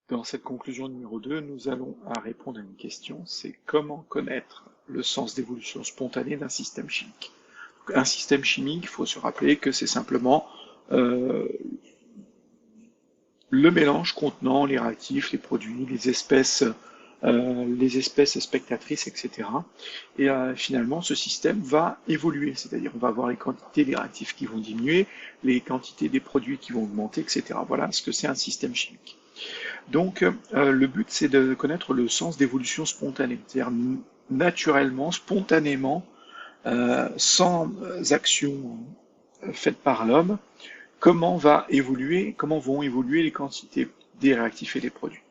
Dans cette conclusion numéro 2, nous allons répondre à une question, c'est comment connaître le sens d'évolution spontanée d'un système chimique. Donc, un système chimique, il faut se rappeler que c'est simplement le mélange contenant les réactifs, les produits, les espèces spectatrices, etc. Et finalement, ce système va évoluer, c'est-à-dire on va avoir les quantités des réactifs qui vont diminuer, les quantités des produits qui vont augmenter, etc. Voilà ce que c'est un système chimique. Donc, le but, c'est de connaître le sens d'évolution spontanée, c'est-à-dire naturellement, spontanément, sans action faite par l'homme, comment vont évoluer les quantités des réactifs et des produits.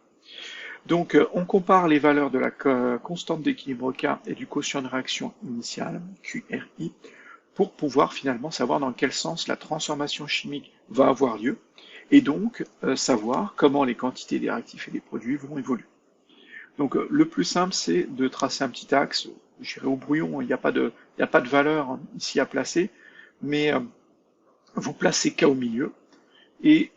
Donc, on compare les valeurs de la constante d'équilibre K et du quotient de réaction initiale, QRI, pour pouvoir finalement savoir dans quel sens la transformation chimique va avoir lieu, et donc savoir comment les quantités des réactifs et des produits vont évoluer. Donc le plus simple, c'est de tracer un petit axe, j'irai au brouillon, il n'y a pas de valeur ici à placer, mais vous placez K au milieu, et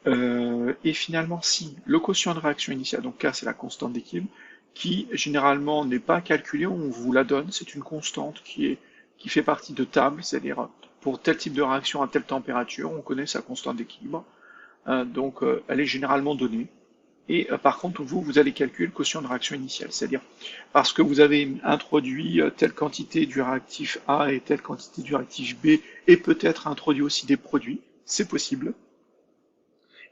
finalement, si le quotient de réaction initiale, donc K c'est la constante d'équilibre, qui généralement n'est pas calculée, on vous la donne, c'est une constante qui fait partie de tables, c'est-à-dire pour tel type de réaction à telle température, on connaît sa constante d'équilibre, donc elle est généralement donnée. Et par contre, vous allez calculer le quotient de réaction initiale, c'est-à-dire parce que vous avez introduit telle quantité du réactif A et telle quantité du réactif B, et peut-être introduit aussi des produits, c'est possible,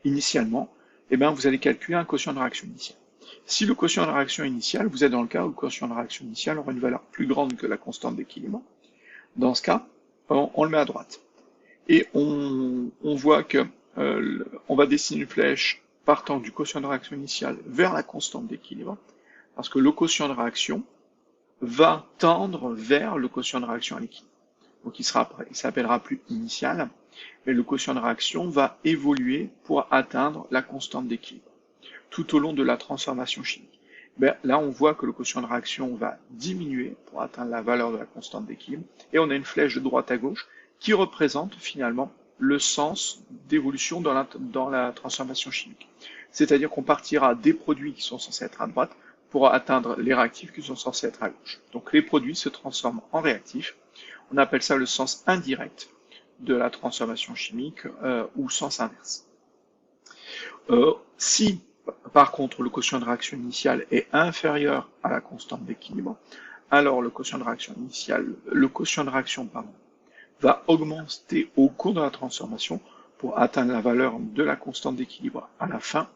initialement, eh bien, vous allez calculer un quotient de réaction initiale. Si le quotient de réaction initiale, vous êtes dans le cas où le quotient de réaction initiale aura une valeur plus grande que la constante d'équilibre, dans ce cas, on le met à droite. Et on voit que on va dessiner une flèche partant du quotient de réaction initiale vers la constante d'équilibre, parce que le quotient de réaction va tendre vers le quotient de réaction à l'équilibre. Donc il s'appellera plus initial, mais le quotient de réaction va évoluer pour atteindre la constante d'équilibre tout au long de la transformation chimique. Là, on voit que le quotient de réaction va diminuer pour atteindre la valeur de la constante d'équilibre, et on a une flèche de droite à gauche qui représente finalement le sens d'évolution dans la transformation chimique. C'est-à-dire qu'on partira des produits qui sont censés être à droite pour atteindre les réactifs qui sont censés être à gauche. Donc les produits se transforment en réactifs. On appelle ça le sens indirect de la transformation chimique ou sens inverse. Si par contre le quotient de réaction initiale est inférieur à la constante d'équilibre, alors le quotient de réaction va augmenter au cours de la transformation pour atteindre la valeur de la constante d'équilibre à la fin.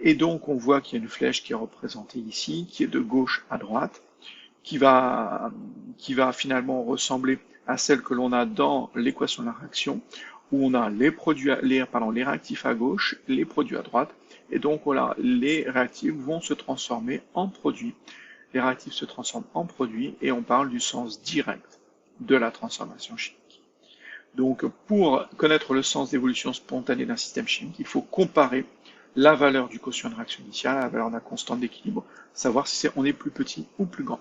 Et donc on voit qu'il y a une flèche qui est représentée ici, qui est de gauche à droite, qui va finalement ressembler à celle que l'on a dans l'équation de la réaction, où on a les réactifs à gauche, les produits à droite, et donc voilà, les réactifs vont se transformer en produits. Les réactifs se transforment en produits, et on parle du sens direct de la transformation chimique. Donc pour connaître le sens d'évolution spontanée d'un système chimique, il faut comparer la valeur du quotient de réaction initiale à la valeur de la constante d'équilibre, savoir si on est plus petit ou plus grand.